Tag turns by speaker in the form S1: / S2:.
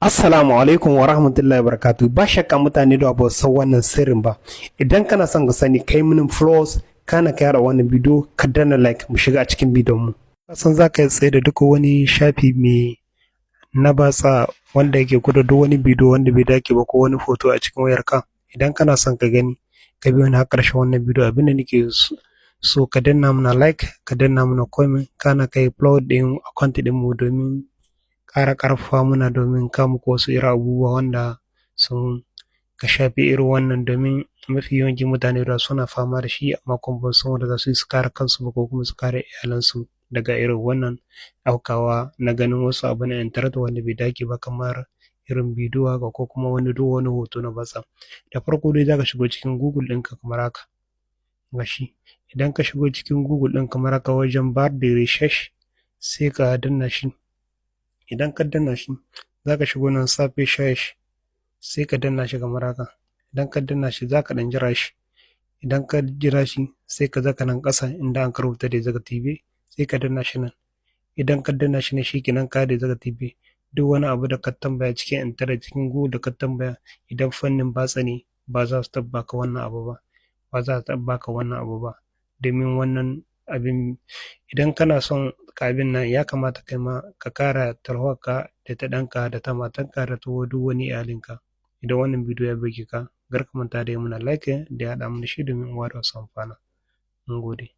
S1: Assalamu alaikum wa rahmatullahi wa barakatuh. Ba shakka mutane da ba san wannan sirrin ba. Idan kana son ka sani kai mini flows kana ka yara wannan bidiyo ka danna like mu shiga a cikin bidiyon mu. Kasan za ka tsaye da duk wani shafi mai na batsa wanda yake gwada duk wani bidiyo wanda bai dace ba ko wani hoto a cikin wayarka. Idan kana son ka gani ka biyo ni har ƙarshen wannan bidiyo abin da nake so ka danna mana like ka danna mana comment kana kai upload din account din mu domin ƙara ƙarfafa muna domin kawo muku wasu irin abubuwa wanda sun ka shafi irin wannan domin mafi yawancin mutane da suna fama da shi amma kuma ba su san wanda za su yi su kare kansu ba ko kuma su kare iyalansu daga irin wannan aukawa na ganin wasu abu na intanet wanda bai dace ba kamar irin bidiyo haka ko kuma wani hoto na batsa. Da farko dai za ka shigo cikin Google ɗinka kamar haka. Gashi idan ka shigo cikin Google ɗin kamar haka wajen bar da research sai ka danna shi. Idan ka danna shi za ka shigo nan safe search sai ka danna shi kamar haka. Idan ka danna shi za ka ɗan jira shi. Idan ka jira shi sai ka zaka nan ƙasa inda an rubuta da Zaga TV sai ka danna shi nan. Idan ka danna shi ne shikenan ka da Zaga TV. Duk wani abu da ka tambaya cikin intanet cikin Google da ka tambaya idan fannin batsa ne ba za su taɓa ka wannan abu ba. Ba za su taɓa ka wannan abu ba. Domin wannan abin idan kana son abin nan ya kamata kai ma ka kara tarwarka da ta ɗanka da ta matanka da ta duk wani iyalinka. Idan wannan bidiyo ya burge ka kar ka manta da yi mana like da yaɗa mana shi domin uwa da wasu amfana. Mun gode.